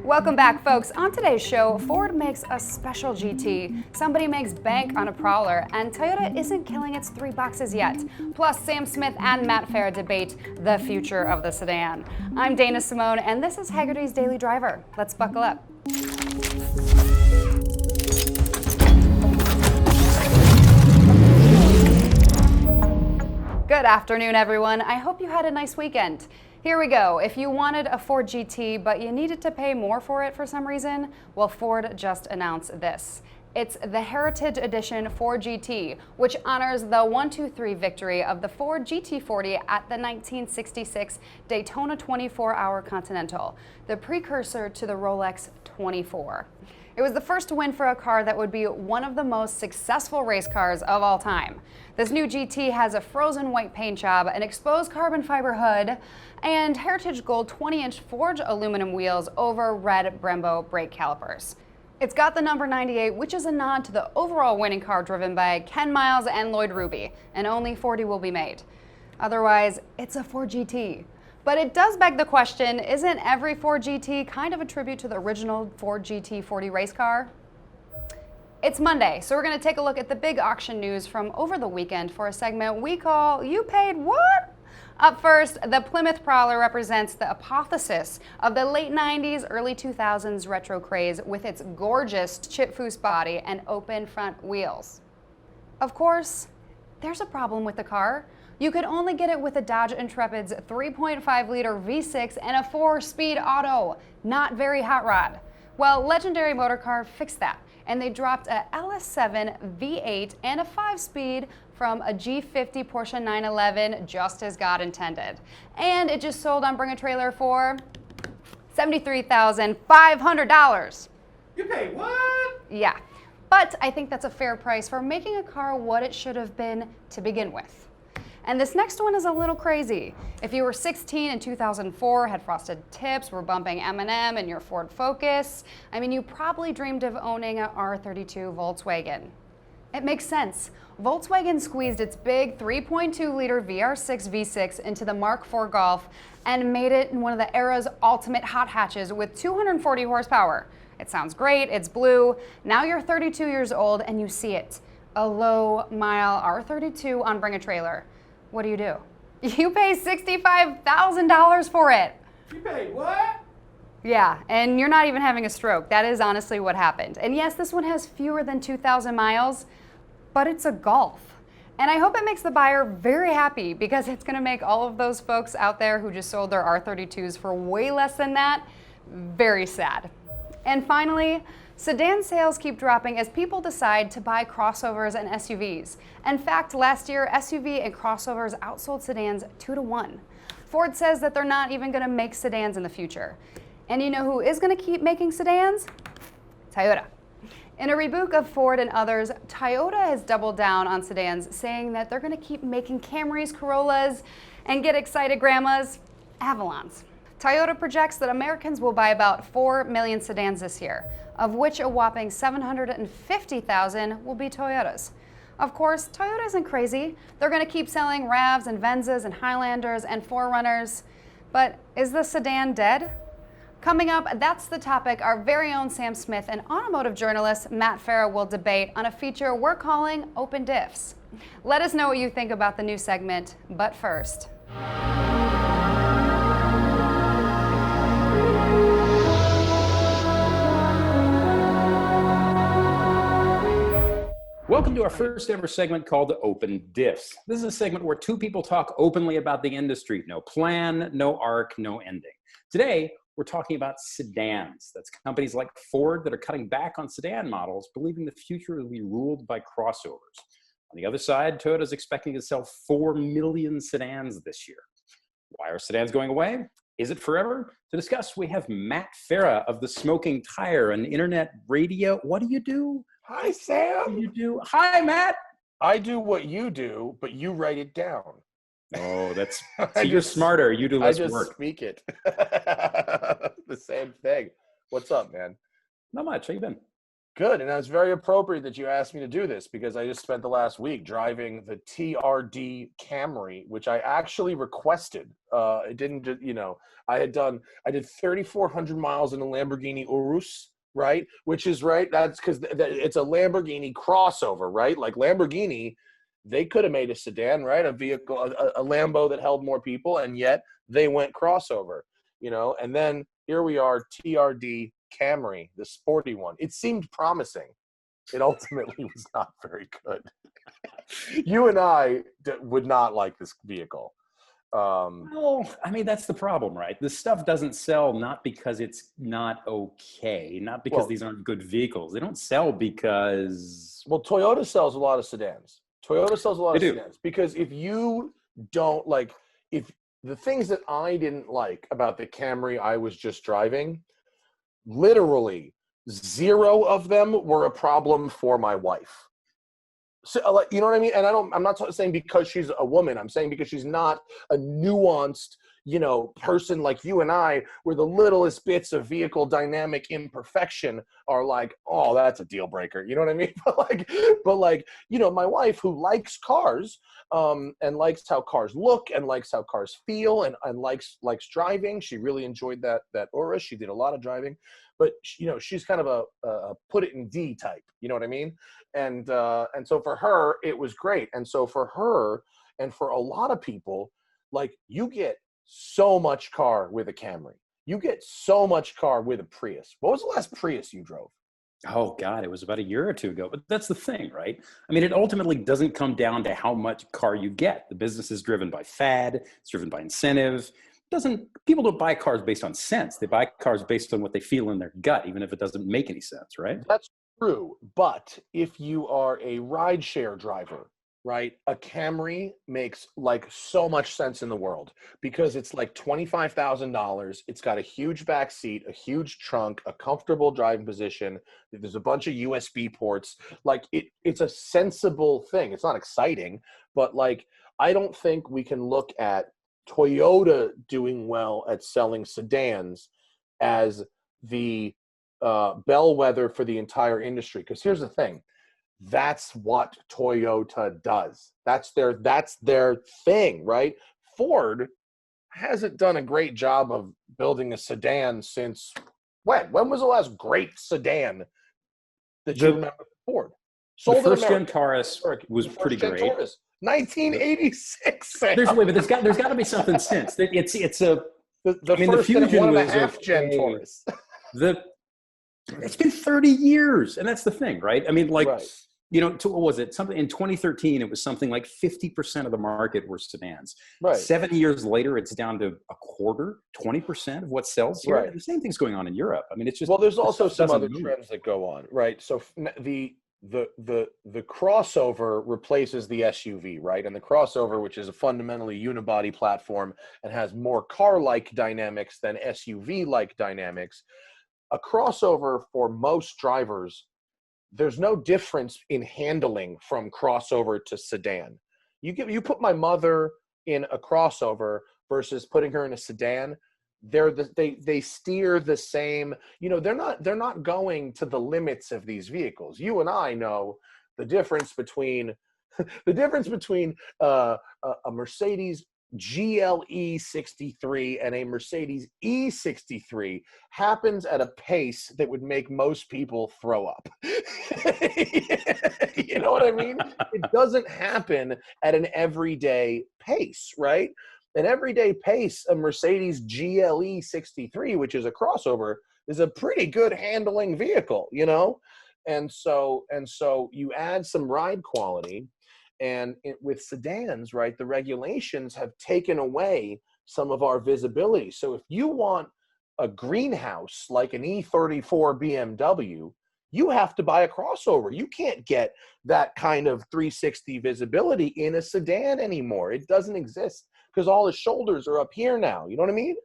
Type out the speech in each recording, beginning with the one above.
Welcome back, folks. On today's show, Ford makes a special GT, somebody makes bank on a Prowler, and Toyota isn't killing its 3 boxes yet. Plus, Sam Smith and Matt Farah debate the future of the sedan. I'm Dana Simone, and this is Hagerty's Daily Driver. Let's buckle up. Good afternoon, everyone. I hope you had a nice weekend. Here we go. If you wanted a Ford GT, but you needed to pay more for it for some reason, well, Ford just announced this. It's the Heritage Edition Ford GT, which honors the 1-2-3 victory of the Ford GT40 at the 1966 Daytona 24-Hour Continental, the precursor to the Rolex 24. It was the first win for a car that would be one of the most successful race cars of all time. This new GT has a frozen white paint job, an exposed carbon fiber hood, and Heritage Gold 20-inch forged aluminum wheels over red Brembo brake calipers. It's got the number 98, which is a nod to the overall winning car driven by Ken Miles and Lloyd Ruby, and only 40 will be made. Otherwise, it's a Ford GT. But it does beg the question, isn't every Ford GT kind of a tribute to the original Ford GT40 race car? It's Monday, so we're going to take a look at the big auction news from over the weekend for a segment we call You Paid What? Up first, the Plymouth Prowler represents the apotheosis of the late 90s, early 2000s retro craze with its gorgeous chip-foose body and open front wheels. Of course, there's a problem with the car. You could only get it with a Dodge Intrepid's 3.5-liter V6 and a 4-speed auto. Not very hot rod. Well, Legendary Motorcar fixed that, and they dropped a LS7 V8 and a 5-speed from a G50 Porsche 911 just as God intended. And it just sold on Bring a Trailer for $73,500. You paid what? Yeah, but I think that's a fair price for making a car what it should have been to begin with. And this next one is a little crazy. If you were 16 in 2004, had frosted tips, were bumping M&M in your Ford Focus, I mean, you probably dreamed of owning an R32 Volkswagen. It makes sense. Volkswagen squeezed its big 3.2-liter VR6 V6 into the Mark IV Golf and made it one of the era's ultimate hot hatches with 240 horsepower. It sounds great, it's blue. Now you're 32 years old and you see it. A low-mile R32 on Bring a Trailer. What do? You pay $65,000 for it. You paid what? Yeah, and you're not even having a stroke. That is honestly what happened. And yes, this one has fewer than 2,000 miles, but it's a Golf. And I hope it makes the buyer very happy because it's going to make all of those folks out there who just sold their R32s for way less than that very sad. And finally, sedan sales keep dropping as people decide to buy crossovers and SUVs. In fact, last year, SUV and crossovers outsold sedans 2-1. Ford says that they're not even going to make sedans in the future. And you know who is going to keep making sedans? Toyota. In a reboot of Ford and others, Toyota has doubled down on sedans, saying that they're going to keep making Camrys, Corollas, and get excited grandmas, Avalons. Toyota projects that Americans will buy about 4 million sedans this year, of which a whopping 750,000 will be Toyotas. Of course, Toyota isn't crazy. They're going to keep selling RAVs and Venzas and Highlanders and 4Runners. But is the sedan dead? Coming up, that's the topic our very own Sam Smith and automotive journalist Matt Farah will debate on a feature we're calling Open Diffs. Let us know what you think about the new segment, but first. Welcome to our first ever segment called Open Diffs. This is a segment where two people talk openly about the industry. No plan, no arc, no ending. Today, we're talking about sedans. That's companies like Ford that are cutting back on sedan models, believing the future will be ruled by crossovers. On the other side, Toyota is expecting to sell 4 million sedans this year. Why are sedans going away? Is it forever? To discuss, we have Matt Farah of The Smoking Tire, an internet radio. What do you do? Hi, Sam. What do you do? Hi, Matt. I do what you do, but you write it down. Oh, that's so you're smarter. You do less I just work. speak it. The same thing. What's up, man? Not much. How you been? Good, and it's very appropriate that you asked me to do this because I just spent the last week driving the TRD Camry, which I actually requested. It didn't, I did 3,400 miles in a Lamborghini Urus, right? Which is right. That's because it's a Lamborghini crossover, right? Like Lamborghini, they could have made a sedan, right? A vehicle, a Lambo that held more people, and yet they went crossover, And then here we are, TRD Camry, the sporty one. It seemed promising. It ultimately was not very good. You and I would not like this vehicle. Well, I mean, that's the problem, right? This stuff doesn't sell not because it's not okay, not because these aren't good vehicles. They don't sell because... Well, Toyota sells a lot of sedans. Sedans because if you don't like, if the things that I didn't like about the Camry I was just driving, literally 0 of them were a problem for my wife. So, like, you know what I mean? And I'm not saying because she's a woman. I'm saying because she's not a nuanced, person like you and I, where the littlest bits of vehicle dynamic imperfection are like, oh, that's a deal breaker. You know what I mean? But my wife who likes cars, and likes how cars look and likes how cars feel and likes driving. She really enjoyed that Urus. She did a lot of driving, but she's kind of a put it in D type. You know what I mean? And so for her, it was great. And so for her and for a lot of people, like, you get so much car with a Camry. You get so much car with a Prius. What was the last Prius you drove? Oh, God, it was about a year or two ago. But that's the thing, right? I mean, it ultimately doesn't come down to how much car you get. The business is driven by fad. It's driven by incentive. People don't buy cars based on sense. They buy cars based on what they feel in their gut, even if it doesn't make any sense, right? That's true. But if you are a rideshare driver, right, a Camry makes like so much sense in the world because it's like $25,000. It's got a huge back seat, a huge trunk, a comfortable driving position. There's a bunch of USB ports. Like, it's a sensible thing. It's not exciting, but like, I don't think we can look at Toyota doing well at selling sedans as the bellwether for the entire industry. Because here's the thing. That's what Toyota does. That's their thing, right? Ford hasn't done a great job of building a sedan since when? When was the last great sedan that you remember? Ford sold the first gen Taurus was pretty great. 1986. There's got to be something since. It's a the Fusion was a half-gen Taurus. It's been 30 years, and that's the thing, right? I mean, like, right. What was it? Something in 2013, it was something like 50% of the market were sedans. Right. 7 years later, it's down to a quarter, 20% of what sells here. Right. And the same thing's going on in Europe. I mean, it's just, well, there's also some other trends that go on, right? So the crossover replaces the SUV, right? And the crossover, which is a fundamentally unibody platform and has more car-like dynamics than SUV-like dynamics, a crossover for most drivers, there's no difference in handling from crossover to sedan. You put my mother in a crossover versus putting her in a sedan, they steer the same. They're not going to the limits of these vehicles. You and I know the difference between a Mercedes GLE 63 and a Mercedes E63 happens at a pace that would make most people throw up. You know what I mean? It doesn't happen at an everyday pace, right? An everyday pace, a Mercedes GLE 63, which is a crossover, is a pretty good handling vehicle, And so you add some ride quality. And with sedans, right, the regulations have taken away some of our visibility. So if you want a greenhouse like an E34 BMW, you have to buy a crossover. You can't get that kind of 360 visibility in a sedan anymore. It doesn't exist because all the shoulders are up here now. You know what I mean?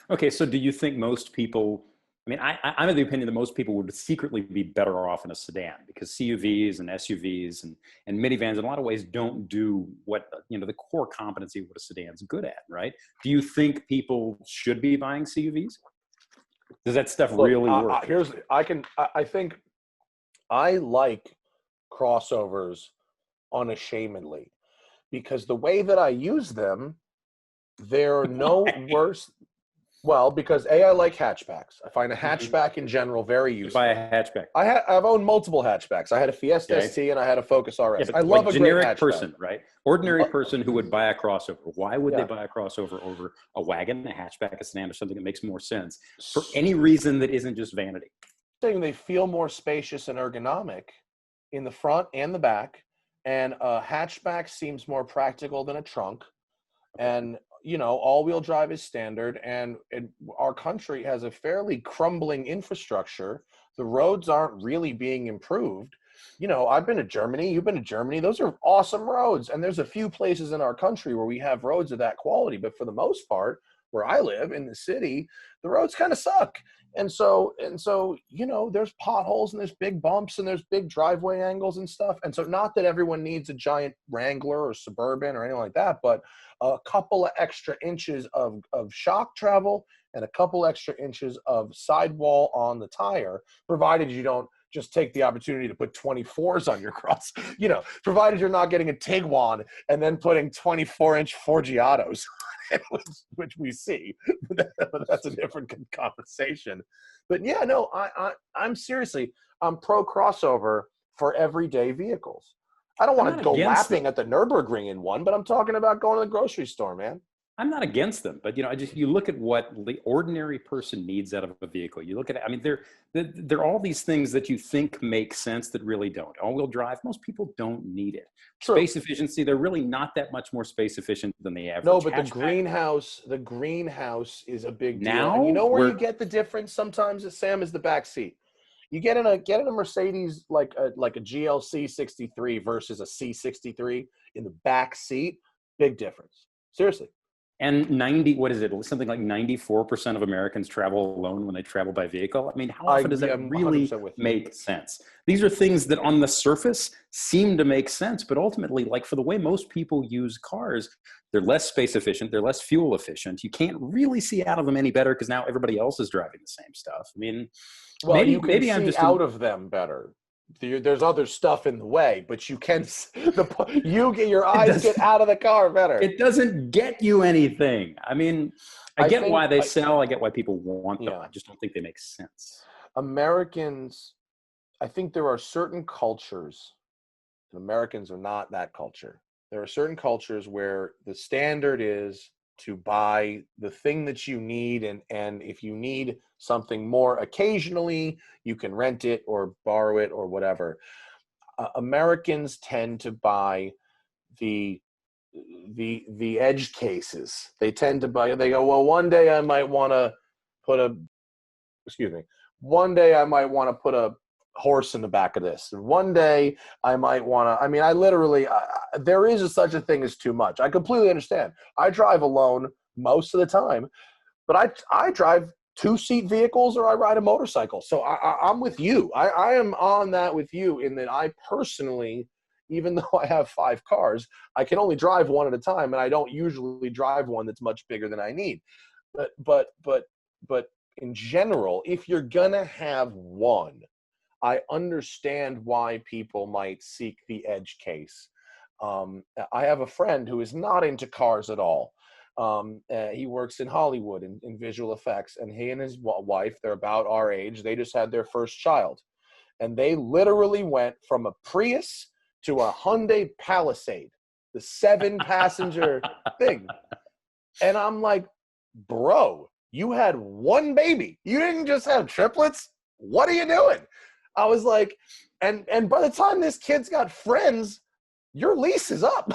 Okay, so do you think most people... I mean, I'm of the opinion that most people would secretly be better off in a sedan because CUVs and SUVs and minivans in a lot of ways don't do what, the core competency of what a sedan's good at, right? Do you think people should be buying CUVs? Does that stuff really work? I think I like crossovers unashamedly because the way that I use them, they're no worse. Well, because I like hatchbacks. I find a hatchback in general very You useful. buy a hatchback. I've owned multiple hatchbacks. I had a Fiesta Okay. ST and I had a Focus RS. Yeah, but I love like a great generic hatchback. person, right? Ordinary person who would buy a crossover. Why would they buy a crossover over a wagon, a hatchback, a sedan, or something that makes more sense for any reason that isn't just vanity? They feel more spacious and ergonomic in the front and the back, and a hatchback seems more practical than a trunk. And you know, all-wheel drive is standard, and our country has a fairly crumbling infrastructure. The roads aren't really being improved. You know, I've been to Germany, you've been to Germany. Those are awesome roads, and there's a few places in our country where we have roads of that quality, but for the most part, where I live in the city, the roads kind of suck. And so, you know, there's potholes and there's big bumps and there's big driveway angles and stuff. And so, not that everyone needs a giant Wrangler or Suburban or anything like that, but a couple of extra inches of shock travel and a couple extra inches of sidewall on the tire, provided you don't just take the opportunity to put 24s on your cross, you know, provided you're not getting a Tiguan and then putting 24-inch Forgiatos, which we see, but that's a different conversation. But yeah, no, I'm seriously, I'm pro crossover for everyday vehicles. I don't want to go lapping at the Nürburgring in one, but I'm talking about going to the grocery store, man. I'm not against them, but you know, you look at what the ordinary person needs out of a vehicle. You look at it. I mean, they're all these things that you think make sense that really don't. All-wheel drive, most people don't need it. True. Space efficiency, they're really not that much more space efficient than the average. No, but hatchback. the greenhouse is a big deal. Now, and you know where you get the difference sometimes, Sam, is the back seat. You get in a Mercedes like a GLC 63 versus a C63 in the back seat, big difference. Seriously. And something like 94% of Americans travel alone when they travel by vehicle. I mean, how often does that really make sense? These are things that on the surface seem to make sense, but ultimately, like for the way most people use cars, they're less space efficient, they're less fuel efficient. You can't really see out of them any better because now everybody else is driving the same stuff. I mean, well, maybe I'm just out of them better. There's other stuff in the way, but you can your eyes get out of the car better. It doesn't get you anything. I mean, I get why they sell. I get why people want them. I just don't think they make sense. Americans, I think there are certain cultures, and Americans are not that culture. There are certain cultures where the standard is to buy the thing that you need, and if you need something more occasionally, you can rent it or borrow it or whatever. Americans tend to buy the edge cases. They tend to buy. They go, well, one day I might want to put a horse in the back of this, and one day I might want to. I mean, there is such a thing as too much. I completely understand. I drive alone most of the time, but I drive 2-seat vehicles or I ride a motorcycle. So I'm with you. I am on that with you in that I personally, even though I have 5 cars, I can only drive one at a time, and I don't usually drive one that's much bigger than I need. But in general, if you're gonna have one, I understand why people might seek the edge case. I have a friend who is not into cars at all. He works in Hollywood in visual effects, and he and his wife, they're about our age. They just had their first child, and they literally went from a Prius to a Hyundai Palisade, the 7-passenger thing. And I'm like, bro, you had one baby. You didn't just have triplets. What are you doing? I was like, and by the time this kid's got friends, your lease is up.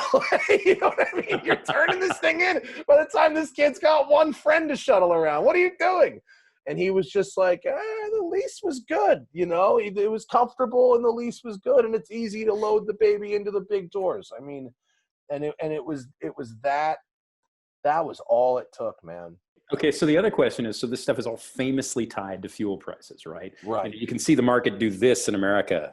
You know what I mean? You're turning this thing in by the time this kid's got one friend to shuttle around. What are you doing? And he was just like, the lease was good. You know, it was comfortable and the lease was good, and it's easy to load the baby into the big doors. I mean, and it was that was all it took, man. Okay, so the other question is, so this stuff is all famously tied to fuel prices, right? Right. And you can see the market do this in America.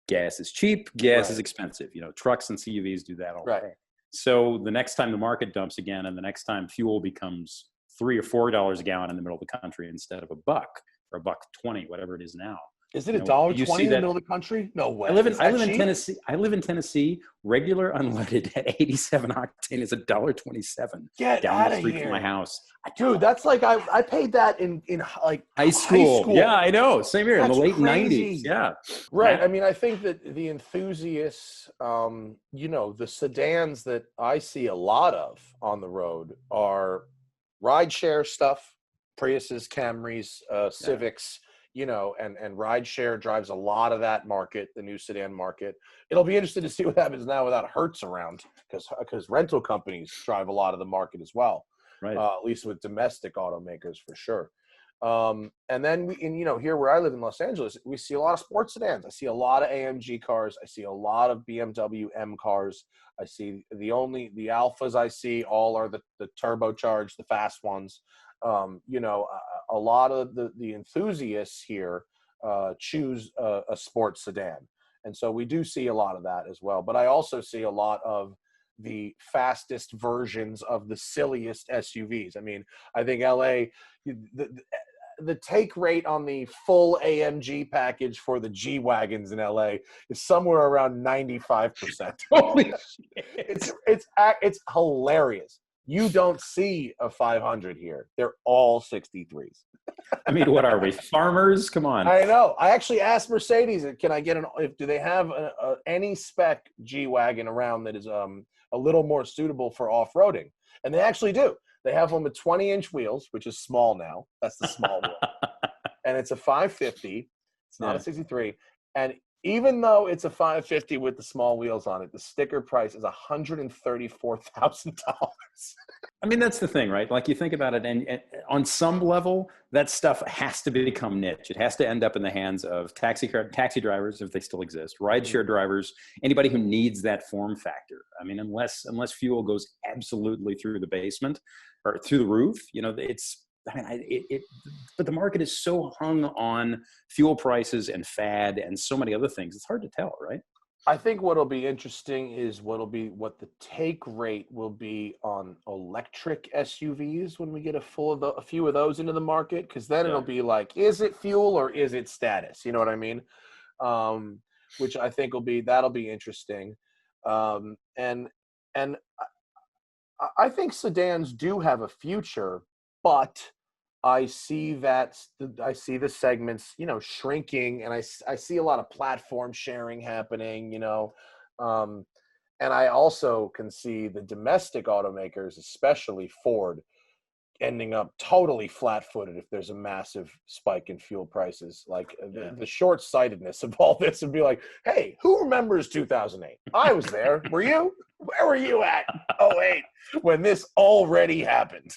Gas is cheap, gas is expensive. You know, trucks and CUVs do that all day. So the next time the market dumps again, and the next time fuel becomes $3 or $4 a gallon in the middle of the country instead of $1 or $1.20, whatever it is now, Is it You a know, dollar you twenty see in the that. middle of the country? No way. I live in Cheap? Tennessee. I live in Tennessee. Regular unleaded at 87 octane is $1.27 Get down the out of street from my here. house. Dude, that's like I paid that in like High school. Yeah, I know. Same here in the That's late crazy. 90s. Yeah. Right. I mean, I think that the enthusiasts, the sedans that I see a lot of on the road are rideshare stuff, Priuses, Camrys, Civics, and rideshare drives a lot of that market, the new sedan market. It'll be interesting to see what happens now without Hertz around, because rental companies drive a lot of the market as well, Right. at least with domestic automakers for sure. And then here where I live in Los Angeles, we see a lot of sports sedans. I see a lot of AMG cars. I see a lot of BMW M cars. I see the Alphas I see all are the turbocharged, the fast ones. A lot of the enthusiasts here choose a sports sedan. And so we do see a lot of that as well. But I also see a lot of the fastest versions of the silliest SUVs. I mean, I think LA, the take rate on the full AMG package for the G Wagons in LA is somewhere around 95%. Holy shit. It's hilarious. You don't see a 500 here. They're all 63s. I mean, what are we, farmers? Come on. I know. I actually asked Mercedes, can I get do they have any spec G-Wagon around that is a little more suitable for off-roading? And they actually do. They have one with 20-inch wheels, which is small now. That's the small wheel. And it's a 550. It's not a 63. And even though it's a 550 with the small wheels on it, the sticker price is $134,000. I mean, that's the thing, right? Like, you think about it, and on some level, that stuff has to become niche. It has to end up in the hands of taxi drivers, if they still exist, rideshare drivers, anybody who needs that form factor. I mean, unless fuel goes absolutely through the basement or through the roof, but the market is so hung on fuel prices and fad and so many other things. It's hard to tell, right? I think what'll be interesting is what the take rate will be on electric SUVs when we get a few of those into the market, because then it'll be like, is it fuel or is it status? You know what I mean? Which I think that'll be interesting. And I think sedans do have a future, but I see the segments, shrinking, and I see a lot of platform sharing happening, and I also can see the domestic automakers, especially Ford, ending up totally flat-footed if there's a massive spike in fuel prices. Like the short-sightedness of all this would be like, hey, who remembers 2008? I was there. Were you? Where were you at? 2008 when this already happened.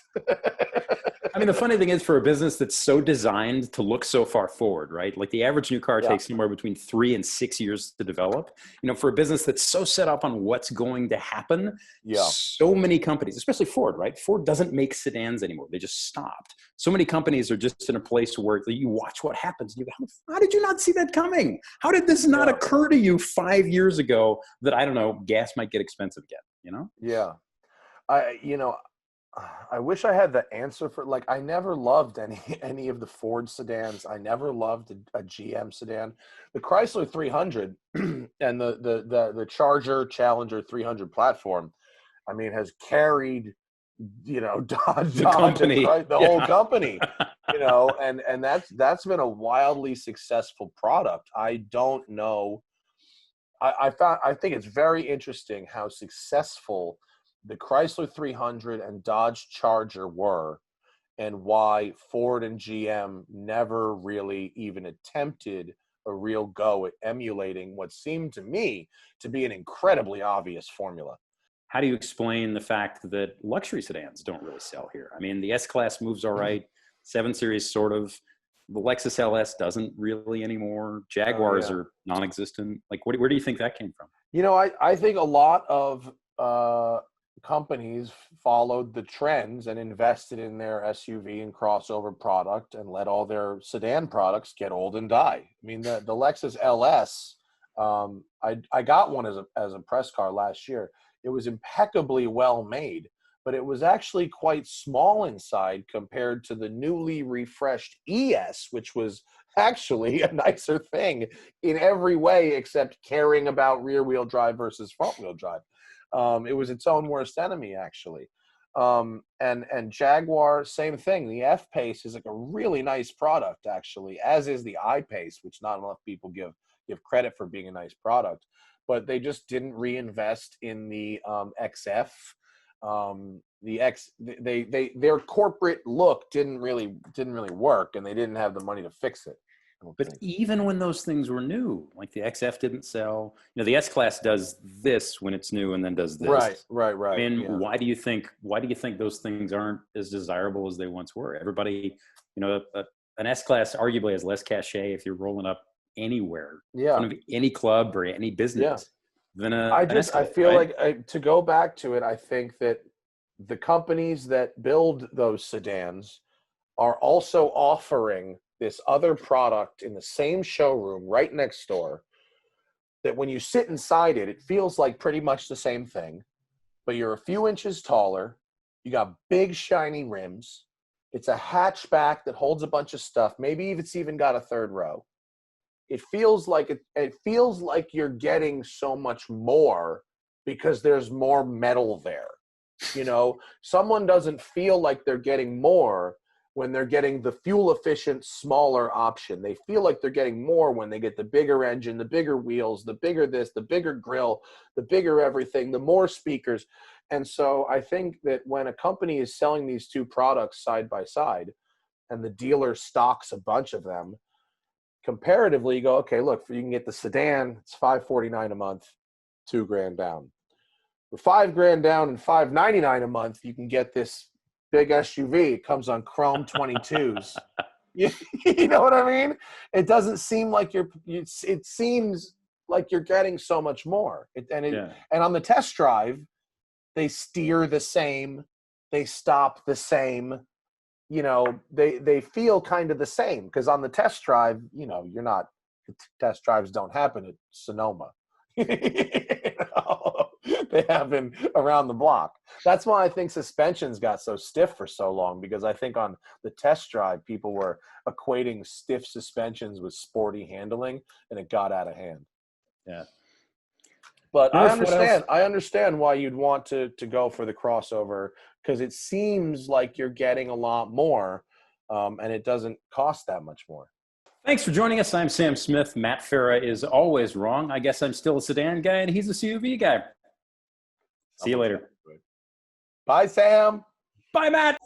I mean, the funny thing is, for a business that's so designed to look so far forward, right? Like, the average new car takes somewhere between 3 and 6 years to develop. For a business that's so set up on what's going to happen, so many companies, especially Ford, right? Ford doesn't make sedans anymore. They just stopped. So many companies are just in a place where you watch what happens and you go, how did you not see that coming? How did this not occur to you 5 years ago that, I don't know, gas might get expensive again, Yeah. I wish I had the answer for, like, I never loved any of the Ford sedans. I never loved a GM sedan. The Chrysler 300 and the Challenger 300 platform, I mean, has carried, Dodge company. the whole company, and that's been a wildly successful product. I don't know. I think it's very interesting how successful the Chrysler 300 and Dodge Charger were, and why Ford and GM never really even attempted a real go at emulating what seemed to me to be an incredibly obvious formula. How do you explain the fact that luxury sedans don't really sell here? I mean, the S-Class moves all right, 7 Series sort of. The Lexus LS doesn't really anymore. Jaguars are non-existent. Like, where do you think that came from? I think a lot of companies followed the trends and invested in their SUV and crossover product and let all their sedan products get old and die. I mean, the Lexus LS, I got one as a press car last year. It was impeccably well made, but it was actually quite small inside compared to the newly refreshed ES, which was actually a nicer thing in every way except caring about rear-wheel drive versus front-wheel drive. It was its own worst enemy, actually. And Jaguar, same thing. The F-Pace is like a really nice product, actually, as is the I-Pace, which not enough people give credit for being a nice product. But they just didn't reinvest in the XF. Their corporate look didn't really work, and they didn't have the money to fix it. But even when those things were new, like the XF didn't sell, you know, the S-Class does this when it's new and then does this. Right. And yeah. why do you think those things aren't as desirable as they once were? Everybody, you know, an S-Class arguably has less cachet if you're rolling up anywhere, in front of any club or any business than an S-Class, I feel right? like to go back to it, I think that the companies that build those sedans are also offering this other product in the same showroom right next door, that when you sit inside it, it feels like pretty much the same thing, but you're a few inches taller. You got big shiny rims. It's a hatchback that holds a bunch of stuff. Maybe it's even got a third row. It feels like you're getting so much more because there's more metal there. You know, someone doesn't feel like they're getting more when they're getting the fuel-efficient, smaller option. They feel like they're getting more when they get the bigger engine, the bigger wheels, the bigger this, the bigger grill, the bigger everything, the more speakers. And so I think that when a company is selling these two products side by side and the dealer stocks a bunch of them, comparatively, you go, okay, look, you can get the sedan, it's $549 a month, $2,000 down. For $5,000 down and $599 a month, you can get this big SUV. It comes on chrome 22s. You know what I mean? It doesn't seem like it seems like you're getting so much more. And on the test drive, they steer the same, they stop the same. You know, they feel kind of the same, because on the test drive, you know, the test drives don't happen at Sonoma. You know? They happen around the block. That's why I think suspensions got so stiff for so long, because I think on the test drive, people were equating stiff suspensions with sporty handling, and it got out of hand. Yeah. But I understand why you'd want to go for the crossover, because it seems like you're getting a lot more, and it doesn't cost that much more. Thanks for joining us. I'm Sam Smith. Matt Farah is always wrong. I guess I'm still a sedan guy, and he's a CUV guy. See you later. Bye, Sam. Bye, Matt.